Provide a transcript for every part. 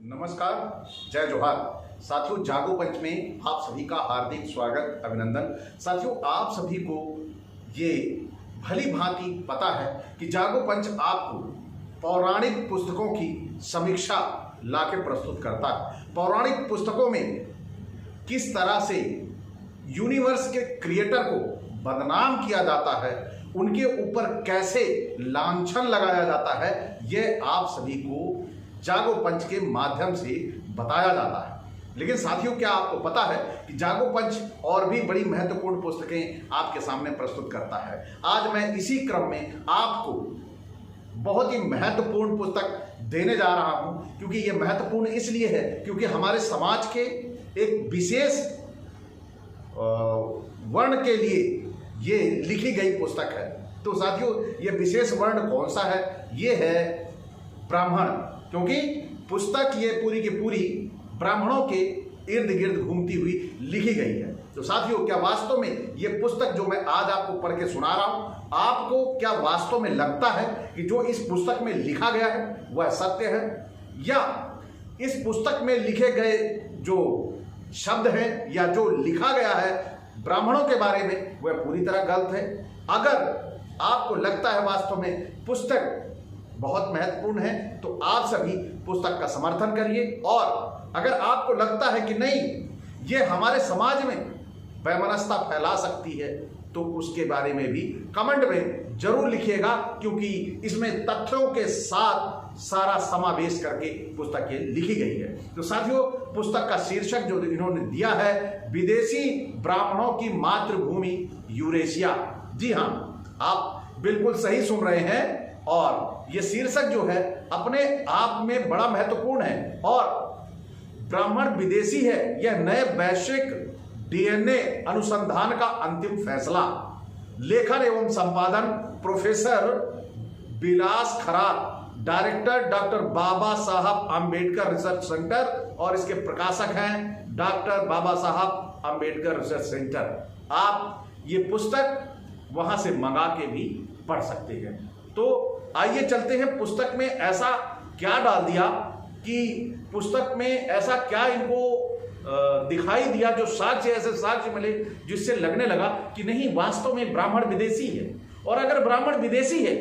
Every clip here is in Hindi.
नमस्कार, जय जोहार। साथियों, जागो पंच में आप सभी का हार्दिक स्वागत, अभिनंदन। साथियों, आप सभी को ये भली भांति पता है कि जागो पंच आपको पौराणिक पुस्तकों की समीक्षा लाके प्रस्तुत करता है। पौराणिक पुस्तकों में किस तरह से यूनिवर्स के क्रिएटर को बदनाम किया जाता है, उनके ऊपर कैसे लांछन लगाया जाता है, यह आप सभी को जागो पंच के माध्यम से बताया जाता है। लेकिन साथियों, क्या आपको पता है कि जागो पंच और भी बड़ी महत्वपूर्ण पुस्तकें आपके सामने प्रस्तुत करता है। आज मैं इसी क्रम में आपको बहुत ही महत्वपूर्ण पुस्तक देने जा रहा हूं, क्योंकि यह महत्वपूर्ण इसलिए है क्योंकि हमारे समाज के एक विशेष वर्ण के लिए ये लिखी गई पुस्तक है। तो साथियों, ये विशेष वर्ण कौन सा है? ये है ब्राह्मण, क्योंकि पुस्तक ये पूरी की पूरी ब्राह्मणों के इर्द गिर्द घूमती हुई लिखी गई है। तो साथियों, क्या वास्तव में ये पुस्तक जो मैं आज आपको पढ़ के सुना रहा हूं, आपको क्या वास्तव में लगता है कि जो इस पुस्तक में लिखा गया है वह सत्य है, या इस पुस्तक में लिखे गए जो शब्द हैं या जो लिखा गया है ब्राह्मणों के बारे में वह पूरी तरह गलत है? अगर आपको लगता है वास्तव में पुस्तक बहुत महत्वपूर्ण है, तो आप सभी पुस्तक का समर्थन करिए। और अगर आपको लगता है कि नहीं, ये हमारे समाज में वैमनस्यता फैला सकती है, तो उसके बारे में भी कमेंट में जरूर लिखिएगा, क्योंकि इसमें तथ्यों के साथ सारा समावेश करके पुस्तक ये लिखी गई है। तो साथियों, पुस्तक का शीर्षक जो इन्होंने दिया है, विदेशी ब्राह्मणों की मातृभूमि यूरेशिया। जी हाँ, आप बिल्कुल सही सुन रहे हैं, और ये शीर्षक जो है अपने आप में बड़ा महत्वपूर्ण है। और ब्राह्मण विदेशी है, यह नए वैश्विक डीएनए अनुसंधान का अंतिम फैसला। लेखन एवं संपादन professor Bilas Kharat, director doctor Baba Saheb Ambedkar research centre, और इसके प्रकाशक हैं doctor Baba Saheb Ambedkar research centre. आप ये पुस्तक वहां से मंगा के भी पढ़ सकते हैं। तो आइए चलते हैं, पुस्तक में ऐसा क्या डाल दिया कि पुस्तक में ऐसा क्या इनको दिखाई दिया, जो साक्ष्य ऐसे साक्ष्य मिले जिससे लगने लगा कि नहीं, वास्तव में ब्राह्मण विदेशी है। और अगर ब्राह्मण विदेशी है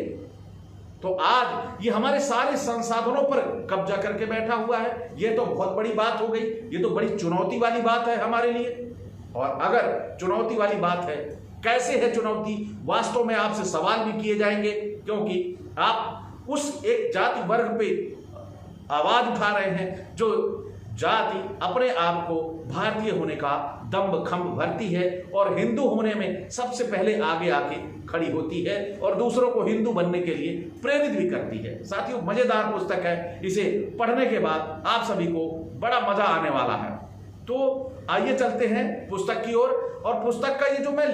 तो आज ये हमारे सारे संसाधनों पर कब्जा करके बैठा हुआ है। ये तो बहुत बड़ी बात हो गई, ये तो बड़ी चुनौती वाली बात है हमारे लिए। और अगर चुनौती वाली बात है, कैसे है चुनौती, वास्तव में आपसे सवाल भी किए जाएंगे, क्योंकि आप उस एक जाति वर्ग पे आवाज उठा रहे हैं जो जाति अपने आप को भारतीय होने का दम्भ खंभ भरती है और हिंदू होने में सबसे पहले आगे आके खड़ी होती है और दूसरों को हिंदू बनने के लिए प्रेरित भी करती है। साथियों, मजेदार पुस्तक है, इसे पढ़ने के बाद आप सभी को बड़ा मजा आने वाला है। तो आइए चलते हैं पुस्तक की ओर। और पुस्तक का ये जो मैं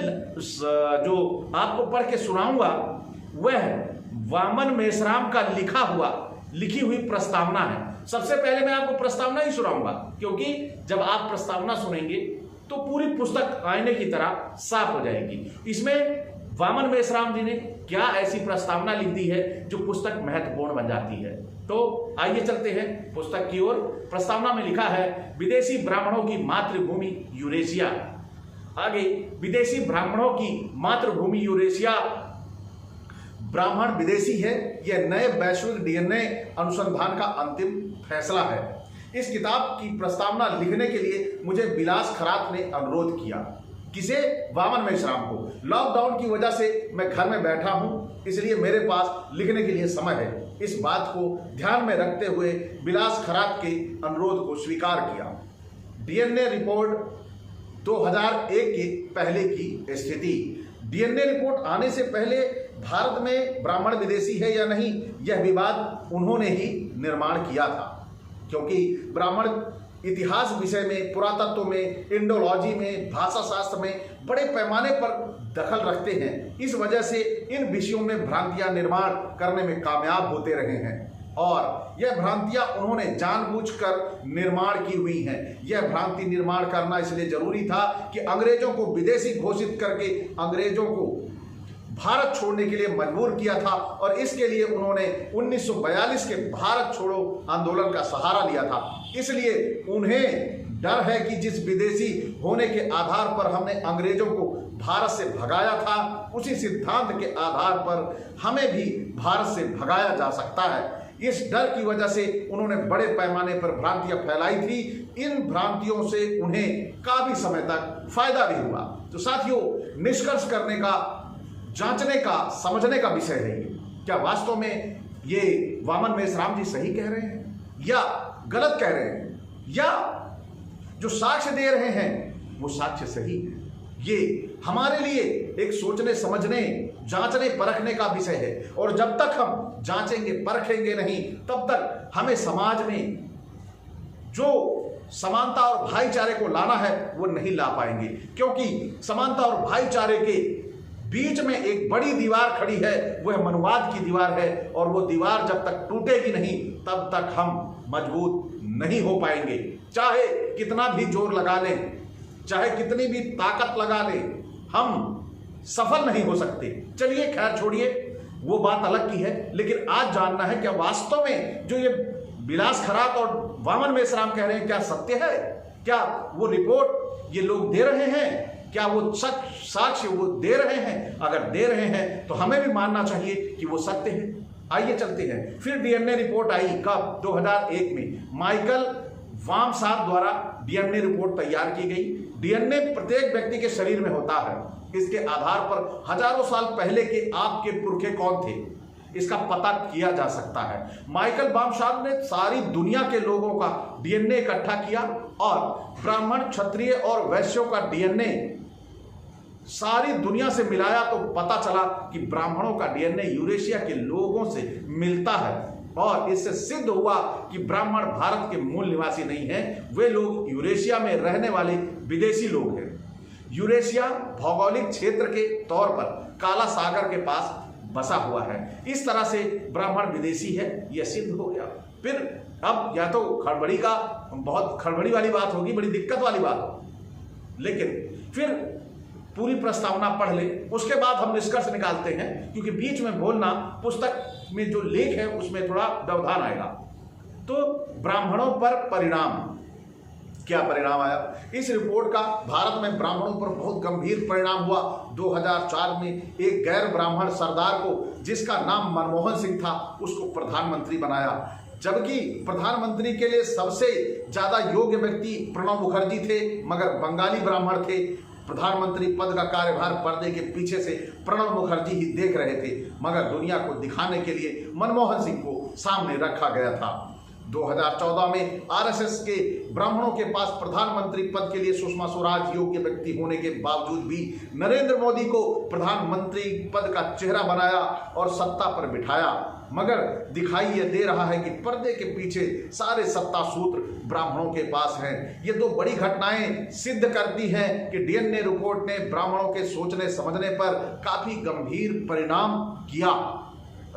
जो आपको पढ़ के सुनाऊंगा वह वामन मेश्राम का लिखी हुई प्रस्तावना है। सबसे पहले मैं आपको प्रस्तावना ही सुनाऊंगा, क्योंकि जब आप प्रस्तावना सुनेंगे तो पूरी पुस्तक आईने की तरह साफ हो जाएगी। इसमें वामन मेश्राम जी ने क्या ऐसी प्रस्तावना लिख दी है जो पुस्तक महत्वपूर्ण बन जाती है। तो आइए चलते हैं पुस्तक की ओर। प्रस्तावना में लिखा है, विदेशी ब्राह्मणों की मातृभूमि यूरेशिया। आगे, विदेशी ब्राह्मणों की मातृभूमि यूरेशिया, ब्राह्मण विदेशी है, यह नए वैश्विक डीएनए अनुसंधान का अंतिम फैसला है। इस किताब की प्रस्तावना लिखने के लिए मुझे बिलास खरात ने अनुरोध किया। किसे? वामन मेश्राम को। लॉकडाउन की वजह से मैं घर में बैठा हूं, इसलिए मेरे पास लिखने के लिए समय है। इस बात को ध्यान में रखते हुए बिलास खरात के अनुरोध को स्वीकार किया। डीएनए रिपोर्ट 2001 के पहले की स्थिति। डीएनए रिपोर्ट आने से पहले भारत में ब्राह्मण विदेशी है या नहीं, यह विवाद उन्होंने ही निर्माण किया था, क्योंकि ब्राह्मण इतिहास विषय में, पुरातत्व में, इंडोलॉजी में, भाषा शास्त्र में बड़े पैमाने पर दखल रखते हैं। इस वजह से इन विषयों में भ्रांतियां निर्माण करने में कामयाब होते रहे हैं, और यह भ्रांतियां उन्होंने जानबूझकर निर्माण की हुई हैं। यह भ्रांति निर्माण करना इसलिए जरूरी था कि अंग्रेजों को विदेशी घोषित करके अंग्रेजों को भारत छोड़ने के लिए मजबूर किया था और इसके लिए उन्होंने 1942 के भारत छोड़ो आंदोलन का सहारा लिया था। इसलिए उन्हें डर है कि जिस विदेशी होने के आधार पर हमने अंग्रेजों को भारत से भगाया था, उसी सिद्धांत के आधार पर हमें भी भारत से भगाया जा सकता है। इस डर की वजह से उन्होंने बड़े पैमाने पर भ्रांतियां फैलाई थी। इन भ्रांतियों से उन्हें काफी समय तक फायदा भी हुआ। तो साथियों, निष्कर्ष करने का, जांचने का, समझने का विषय है ये, क्या वास्तव में ये वामन मेश्राम जी सही कह रहे हैं या गलत कह रहे हैं, या जो साक्ष्य दे रहे हैं वो साक्ष्य सही है। ये हमारे लिए एक सोचने, समझने, जांचने, परखने का विषय है। और जब तक हम जांचेंगे, परखेंगे नहीं, तब तक हमें समाज में जो समानता और भाईचारे को लाना है वो नहीं ला पाएंगे, क्योंकि समानता और भाईचारे के बीच में एक बड़ी दीवार खड़ी है, वह मनुवाद की दीवार है। और वो दीवार जब तक टूटेगी नहीं, तब तक हम मजबूत नहीं हो पाएंगे। चाहे कितना भी जोर लगा लें, चाहे कितनी भी ताकत लगा लें, हम सफल नहीं हो सकते। चलिए खैर छोड़िए, वो बात अलग की है। लेकिन आज जानना है क्या वास्तव में जो ये विलास खरात और वामन मेश्राम कह रहे हैं क्या सत्य है? क्या वो रिपोर्ट ये लोग दे रहे हैं? क्या वो साक्ष्य वो दे रहे हैं? अगर दे रहे हैं तो हमें भी मानना चाहिए कि वो सत्य है। आइए चलते हैं। फिर डीएनए रिपोर्ट आई कब? 2001 में माइकल वामसार द्वारा डीएनए रिपोर्ट तैयार की गई। डीएनए प्रत्येक व्यक्ति के शरीर में होता है। इसके आधार पर हजारों साल पहले के आपके पुरखे कौन थे, इसका पता किया जा सकता है। माइकल वामसार ने सारी दुनिया के लोगों का डीएनए इकट्ठा किया और ब्राह्मण, क्षत्रिय और वैश्यों का डीएनए सारी दुनिया से मिलाया तो पता चला कि ब्राह्मणों का डीएनए यूरेशिया के लोगों से मिलता है। और इससे सिद्ध हुआ कि ब्राह्मण भारत के मूल निवासी नहीं हैं, वे लोग यूरेशिया में रहने वाले विदेशी लोग हैं। यूरेशिया भौगोलिक क्षेत्र के तौर पर काला सागर के पास बसा हुआ है। इस तरह से ब्राह्मण विदेशी है, यह सिद्ध हो गया। फिर अब या तो खड़बड़ी का, बहुत खड़बड़ी वाली बात होगी, बड़ी दिक्कत वाली बात हो, लेकिन फिर पूरी प्रस्तावना पढ़ ले, उसके बाद हम निष्कर्ष निकालते हैं। क्योंकि बीच में बोलना, पुस्तक में जो लेख है उसमें थोड़ा व्यवधान आएगा। तो ब्राह्मणों पर परिणाम, क्या परिणाम आया इस रिपोर्ट का? भारत में ब्राह्मणों पर बहुत गंभीर परिणाम हुआ। 2004 में एक गैर ब्राह्मण सरदार को, जिसका नाम मनमोहन सिंह था, उसको प्रधानमंत्री बनाया। जबकि प्रधानमंत्री के लिए सबसे ज्यादा योग्य व्यक्ति प्रणब मुखर्जी थे, मगर बंगाली ब्राह्मण थे। प्रधानमंत्री पद का कार्यभार पर्दे के पीछे से प्रणब मुखर्जी ही देख रहे थे, मगर दुनिया को दिखाने के लिए मनमोहन सिंह को सामने रखा गया था। 2014 में आरएसएस के ब्राह्मणों के पास प्रधानमंत्री पद के लिए सुषमा स्वराज योग्य व्यक्ति होने के बावजूद भी नरेंद्र मोदी को प्रधानमंत्री पद का चेहरा बनाया और सत्ता पर बिठाया। मगर दिखाई यह दे रहा है कि पर्दे के पीछे सारे सत्ता सूत्र ब्राह्मणों के पास हैं। ये दो बड़ी घटनाएं सिद्ध करती हैं कि डीएनए रिपोर्ट ने ब्राह्मणों के सोचने समझने पर काफी गंभीर परिणाम किया।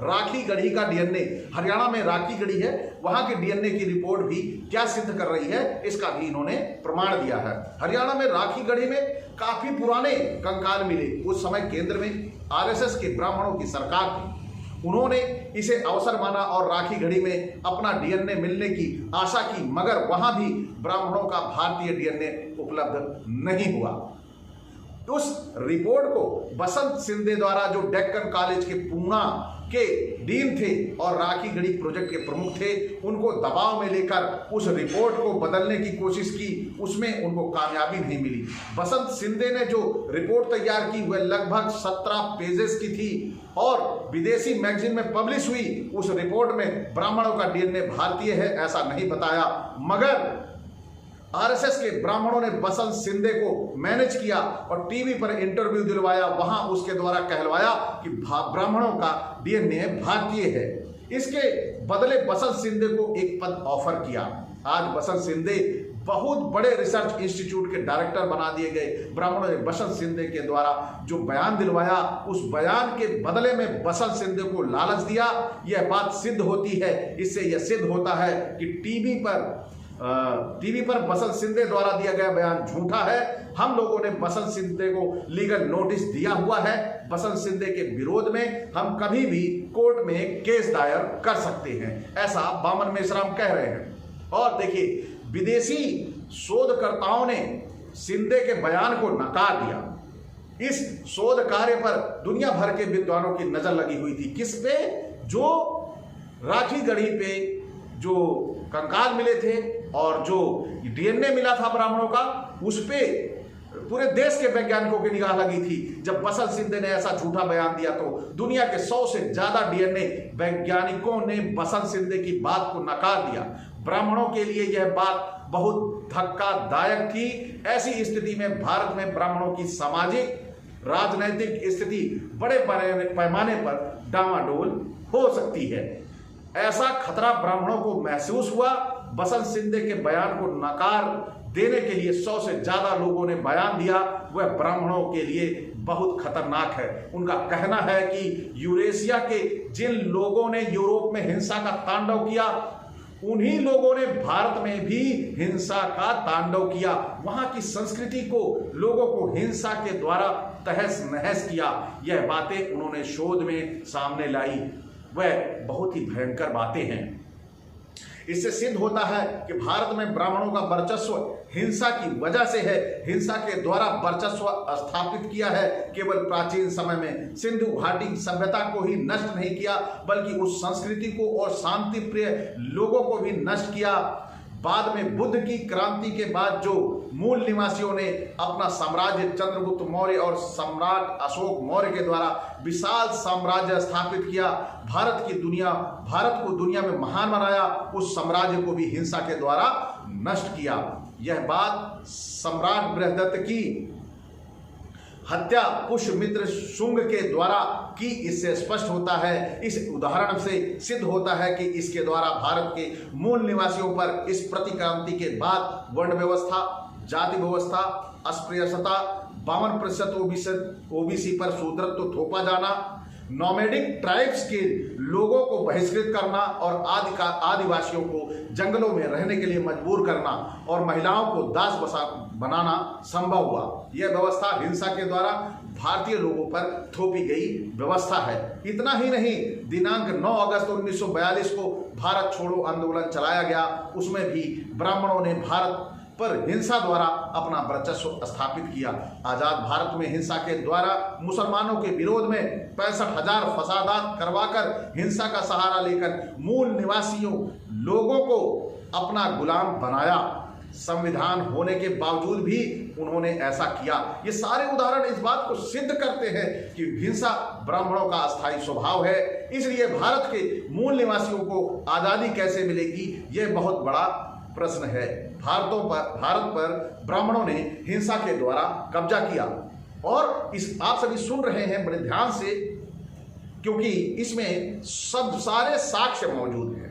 राखी गढ़ी का डीएनए, हरियाणा में राखी गढ़ी है, वहां के डीएनए की रिपोर्ट भी क्या सिद्ध कर रही है, इसका भी इन्होंने प्रमाण दिया है। हरियाणा में राखी गढ़ी में काफी पुराने कंकाल मिले। उस समय केंद्र में आरएसएस के ब्राह्मणों की सरकार थी, उन्होंने इसे अवसर माना और राखी गढ़ी में अपना डीएनए मिलने की आशा की, मगर वहां भी ब्राह्मणों का भारतीय डीएनए उपलब्ध नहीं हुआ। उस रिपोर्ट को बसंत सिंधे द्वारा, जो डेक्कन कॉलेज के पूना के डीन थे और राखी गढ़ी प्रोजेक्ट के प्रमुख थे, उनको दबाव में लेकर उस रिपोर्ट को बदलने की कोशिश की, उसमें उनको कामयाबी नहीं मिली। बसंत सिंधे ने जो रिपोर्ट तैयार की वह लगभग 17 पेजेस की थी और विदेशी मैगजीन में पब्लिश हुई। उस रिपोर्ट में ब्राह्मणों का डीएनए भारतीय है ऐसा नहीं बताया, मगर आरएसएस के ब्राह्मणों ने बसंत सिंधे को मैनेज किया और टीवी पर इंटरव्यू दिलवाया, वहां उसके द्वारा कहलवाया कि ब्राह्मणों का डीएनए भारतीय है। इसके बदले बसंत सिंधे को एक पद ऑफर किया। आज बसंत सिंधे बहुत बड़े रिसर्च इंस्टीट्यूट के डायरेक्टर बना दिए गए। ब्राह्मणों ने बसंत सिंधे के द्वारा जो बयान दिलवाया, उस बयान के बदले में बसंत सिंधे को लालच दिया। यह बात सिद्ध होती है, इससे यह सिद्ध होता है कि टीवी पर टीवी पर बसंत सिंधे द्वारा दिया गया बयान झूठा है। हम लोगों ने बसंत सिंधे को लीगल नोटिस दिया हुआ है। बसंत सिंधे के विरोध में हम कभी भी कोर्ट में केस दायर कर सकते हैं, ऐसा बामन मेश्राम कह रहे हैं। और देखिए, विदेशी शोधकर्ताओं ने सिंधे के बयान को नकार दिया। इस शोध कार्य पर दुनिया भर के विद्वानों की नजर लगी हुई थी। किस पे? जो राखी गढ़ी पे जो कंकाल मिले थे और जो डीएनए मिला था ब्राह्मणों का, उस पे पूरे देश के वैज्ञानिकों की निगाह लगी थी। जब बसंत सिंधे ने ऐसा झूठा बयान दिया तो दुनिया के 100 से ज्यादा डीएनए वैज्ञानिकों ने बसंत सिंधे की बात को नकार दिया। ब्राह्मणों के लिए यह बात बहुत धक्कादायक थी। ऐसी स्थिति में भारत में ब्राह्मणों की सामाजिक राजनैतिक स्थिति बड़े पैमाने पर डामाडोल हो सकती है। ऐसा खतरा ब्राह्मणों को महसूस हुआ। बसंत सिंधे के बयान को नकार देने के लिए 100 से ज्यादा लोगों ने बयान दिया। वह ब्राह्मणों के लिए बहुत खतरनाक है। उनका कहना है कि यूरेशिया के जिन लोगों ने यूरोप में हिंसा का तांडव किया, उन्हीं लोगों ने भारत में भी हिंसा का तांडव किया। वहां की संस्कृति को, लोगों को हिंसा के द्वारा तहस नहस किया। यह बातें उन्होंने शोध में सामने लाई। वह बहुत ही भयंकर बातें हैं। इससे सिद्ध होता है कि भारत में ब्राह्मणों का वर्चस्व हिंसा की वजह से है। हिंसा के द्वारा वर्चस्व स्थापित किया है। केवल प्राचीन समय में सिंधु घाटी सभ्यता को ही नष्ट नहीं किया, बल्कि उस संस्कृति को और शांति प्रिय लोगों को भी नष्ट किया। बाद में बुद्ध की क्रांति के बाद जो मूल निवासियों ने अपना साम्राज्य चंद्रगुप्त मौर्य और सम्राट अशोक मौर्य के द्वारा विशाल साम्राज्य स्थापित किया, भारत को दुनिया में महान बनाया, उस साम्राज्य को भी हिंसा के द्वारा नष्ट किया। यह बात सम्राट बृहदत्त की हत्या पुष्यमित्र शुंग के द्वारा की इससे स्पष्ट होता है। इस उदाहरण से सिद्ध होता है कि इसके द्वारा भारत के मूल निवासियों पर इस प्रतिक्रांति के बाद वर्ण व्यवस्था, जाति व्यवस्था, अस्पृश्यता, 52% ओबीसी पर शूद्रत्व थोपा जाना, नोमैडिक ट्राइब्स के लोगों को बहिष्कृत करना और आदिवासियों को जंगलों में रहने के लिए मजबूर करना और महिलाओं को दास बनाना संभव हुआ। यह व्यवस्था हिंसा के द्वारा भारतीय लोगों पर थोपी गई व्यवस्था है। इतना ही नहीं, दिनांक 9 अगस्त 1942 को भारत छोड़ो आंदोलन चलाया गया। उसमें भी ब्राह्मणों ने भारत पर हिंसा द्वारा अपना वर्चस्व स्थापित किया। आजाद भारत में हिंसा के द्वारा मुसलमानों के विरोध में 65,000 फसादात करवाकर हिंसा का सहारा लेकर मूल निवासियों लोगों को अपना गुलाम बनाया। संविधान होने के बावजूद भी उन्होंने ऐसा किया। ये सारे उदाहरण इस बात को सिद्ध करते हैं कि हिंसा ब्राह्मणों का अस्थायी स्वभाव है। इसलिए भारत के मूल निवासियों को आजादी कैसे मिलेगी, यह बहुत बड़ा प्रश्न है। भारत पर ब्राह्मणों ने हिंसा के द्वारा कब्जा किया। और इस आप सभी सुन रहे हैं बड़े ध्यान से, क्योंकि इसमें सब सारे साक्ष्य मौजूद हैं।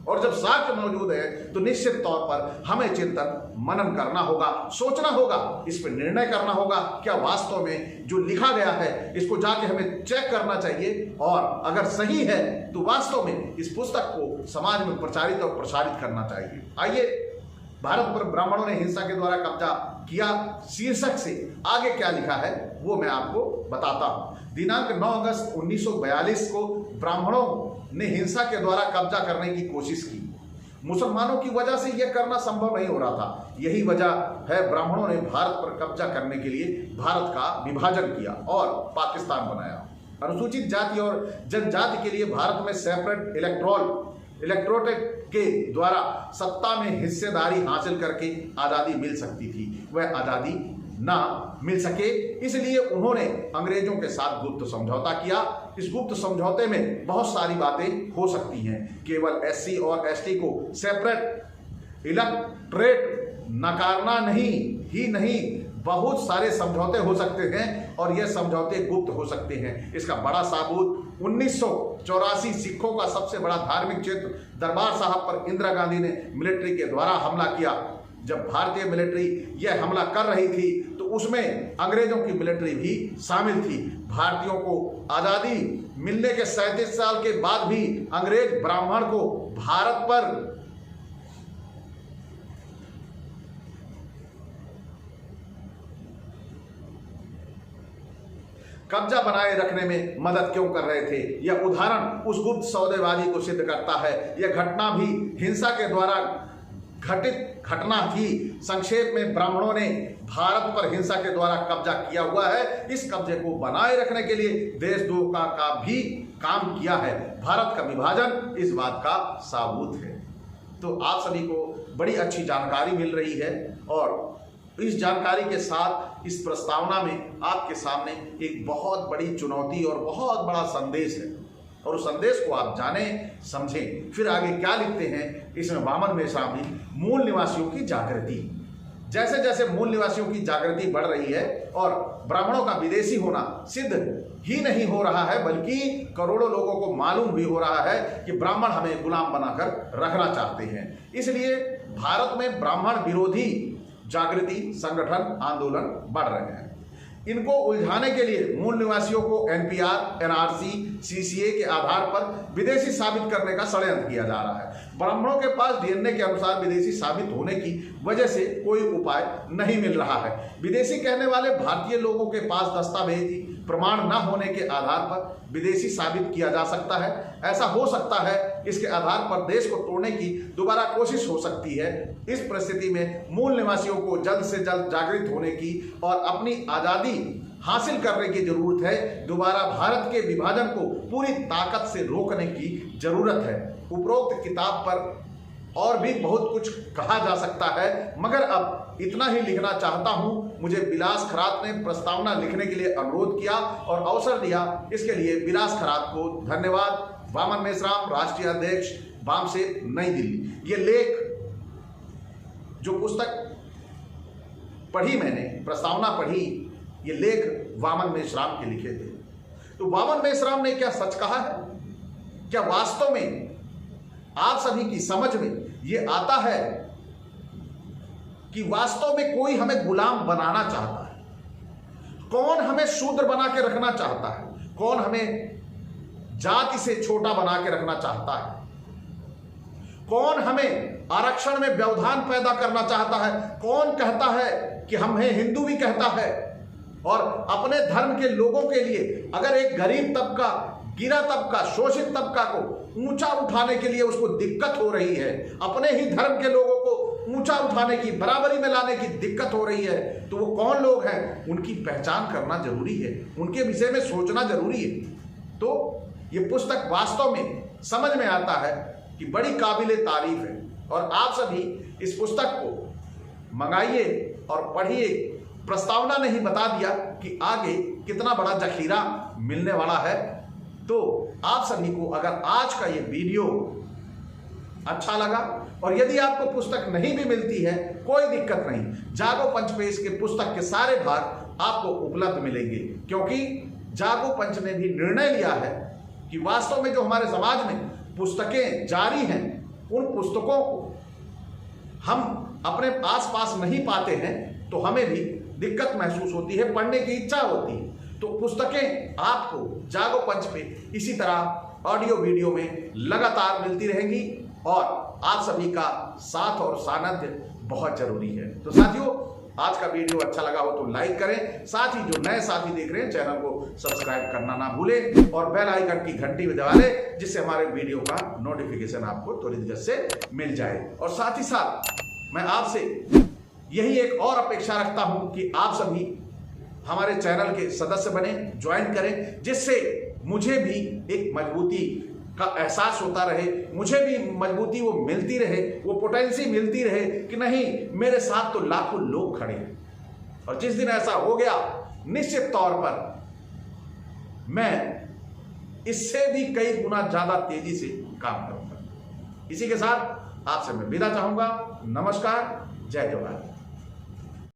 और जब साक्ष्य मौजूद है तो निश्चित तौर पर हमें चिंतन मनन करना होगा, सोचना होगा, इस पर निर्णय करना होगा। क्या वास्तव में जो लिखा गया है इसको जाके हमें चेक करना चाहिए, और अगर सही है तो वास्तव में इस पुस्तक को समाज में प्रचारित और प्रसारित करना चाहिए। आइए, भारत पर ब्राह्मणों ने हिंसा के द्वारा कब्जा किया शीर्षक से आगे क्या लिखा है वो मैं आपको बताता हूं। दिनांक 9 अगस्त 1942 को ब्राह्मणों ने हिंसा के द्वारा कब्जा करने की कोशिश की। मुसलमानों की वजह से यह करना संभव नहीं हो रहा था। यही वजह है ब्राह्मणों ने भारत पर कब्जा करने के लिए भारत का विभाजन किया और पाकिस्तान बनाया। अनुसूचित जाति और जनजाति के लिए भारत में सेपरेट इलेक्टोरेट के द्वारा सत्ता में हिस्सेदारी हासिल करके आजादी मिल सकती थी। वह आजादी ना मिल सके, इसलिए उन्होंने अंग्रेजों के साथ गुप्त समझौता किया। इस गुप्त समझौते में बहुत सारी बातें हो सकती हैं। केवल एससी और एसटी को सेपरेट इलेक्टोरेट नकारना नहीं, बहुत सारे समझौते हो सकते हैं और यह समझौते गुप्त हो सकते हैं। इसका बड़ा सबूत 1984 सिखों का सबसे बड़ा धार्मिक क्षेत्र दरबार साहब पर इंदिरा गांधी ने मिलिट्री के द्वारा हमला किया। जब भारतीय मिलिट्री यह हमला कर रही थी तो उसमें अंग्रेजों की मिलिट्री भी शामिल थी। भारतीयों को आजादी मिलने के 37 साल के बाद भी अंग्रेज ब्राह्मण को भारत पर कब्जा बनाए रखने में मदद क्यों कर रहे थे। यह उदाहरण उस गुप्त सौदेबाजी को सिद्ध करता है। यह घटना भी हिंसा के द्वारा घटित घटना थी। संक्षेप में ब्राह्मणों ने भारत पर हिंसा के द्वारा कब्जा किया हुआ है। इस कब्जे को बनाए रखने के लिए देशद्रोह का भी काम किया है। भारत का विभाजन इस बात का सबूत है। तो आप सभी को बड़ी अच्छी जानकारी मिल रही है और इस जानकारी के साथ इस प्रस्तावना में आपके सामने एक बहुत बड़ी चुनौती और बहुत बड़ा संदेश है और उस संदेश को आप जानें, समझें। फिर आगे क्या लिखते हैं इसमें वामन मेश्राम जी, मूल निवासियों की जागृति। जैसे जैसे मूल निवासियों की जागृति बढ़ रही है और ब्राह्मणों का विदेशी होना सिद्ध ही नहीं हो रहा है बल्कि करोड़ों लोगों को मालूम भी हो रहा है कि ब्राह्मण हमें गुलाम बनाकर रखना चाहते हैं, इसलिए भारत में ब्राह्मण विरोधी जागृति, संगठन, आंदोलन बढ़ रहे हैं। इनको उलझाने के लिए मूल निवासियों को एनपीआर, एनआरसी, सीसीए के आधार पर विदेशी साबित करने का षड्यंत्र किया जा रहा है। ब्राह्मणों के पास डीएनए के अनुसार विदेशी साबित होने की वजह से कोई उपाय नहीं मिल रहा है। विदेशी कहने वाले भारतीय लोगों के पास दस्तावेजी प्रमाण न होने के आधार पर विदेशी साबित किया जा सकता है। ऐसा हो सकता है, इसके आधार पर देश को तोड़ने की दोबारा कोशिश हो सकती है। इस परिस्थिति में मूल निवासियों को जल्द से जल्द जागृत होने की और अपनी आज़ादी हासिल करने की जरूरत है। दोबारा भारत के विभाजन को पूरी ताकत से रोकने की जरूरत है। उपरोक्त किताब पर और भी बहुत कुछ कहा जा सकता है, मगर अब इतना ही लिखना चाहता हूं। मुझे विलास खरात ने प्रस्तावना लिखने के लिए अनुरोध किया और अवसर दिया, इसके लिए विलास खरात को धन्यवाद। वामन मेश्राम, राष्ट्रीय अध्यक्ष, वाम से, नई दिल्ली। ये लेख जो पुस्तक पढ़ी मैंने, प्रस्तावना पढ़ी, ये लेख वामन मेश्राम के लिखे थे। तो वामन मेश्राम ने क्या सच कहा है? क्या वास्तव में आप सभी की समझ में ये आता है कि वास्तव में कोई हमें गुलाम बनाना चाहता है? कौन हमें शूद्र बना के रखना चाहता है? कौन हमें जाति से छोटा बना के रखना चाहता है? कौन हमें आरक्षण में व्यवधान पैदा करना चाहता है? कौन कहता है कि हमें हिंदू भी कहता है और अपने धर्म के लोगों के लिए अगर एक गरीब तबका, गिरा तबका, शोषित तबका को ऊंचा उठाने के लिए उसको दिक्कत हो रही है, अपने ही धर्म के लोगों को ऊंचा उठाने की, बराबरी में लाने की दिक्कत हो रही है, तो वो कौन लोग हैं? उनकी पहचान करना जरूरी है, उनके विषय में सोचना जरूरी है। तो ये पुस्तक वास्तव में समझ में आता है कि बड़ी काबिले तारीफ है और आप सभी इस पुस्तक को मंगाइए और पढ़िए। प्रस्तावना ने ही बता दिया कि आगे कितना बड़ा जखीरा मिलने वाला है। तो आप सभी को अगर आज का ये वीडियो अच्छा लगा और यदि आपको पुस्तक नहीं भी मिलती है, कोई दिक्कत नहीं, जागो पंच पे इसके पुस्तक के सारे भाग आपको उपलब्ध मिलेंगे, क्योंकि जागो पंच ने भी निर्णय लिया है कि वास्तव में जो हमारे समाज में पुस्तकें जारी हैं, उन पुस्तकों को हम अपने आसपास नहीं पाते हैं तो हमें भी दिक्कत महसूस होती है, पढ़ने की इच्छा होती है। तो पुस्तकें आपको जागो पंच पे इसी तरह ऑडियो वीडियो में लगातार मिलती रहेंगी और आप सभी का साथ और सानिध्य बहुत जरूरी है। तो साथियों, आज का वीडियो अच्छा लगा हो तो लाइक करें, साथ ही जो नए साथी देख रहे हैं चैनल को सब्सक्राइब करना ना भूलें और बेल आइकन की घंटी भी दबा लें, जिससे हमारे वीडियो का नोटिफिकेशन आपको त्वरित गति से मिल जाए। और साथ ही साथ मैं आपसे यही एक और अपेक्षा रखता हूं कि आप सभी हमारे चैनल के सदस्य बने, ज्वाइन करें, जिससे मुझे भी एक मजबूती का एहसास होता रहे, मुझे भी मजबूती वो मिलती रहे, वो पोटेंसी मिलती रहे कि नहीं, मेरे साथ तो लाखों लोग खड़े हैं। और जिस दिन ऐसा हो गया, निश्चित तौर पर मैं इससे भी कई गुना ज्यादा तेजी से काम करूंगा। इसी के साथ आपसे मैं विदा चाहूंगा। नमस्कार, जय जवाहर।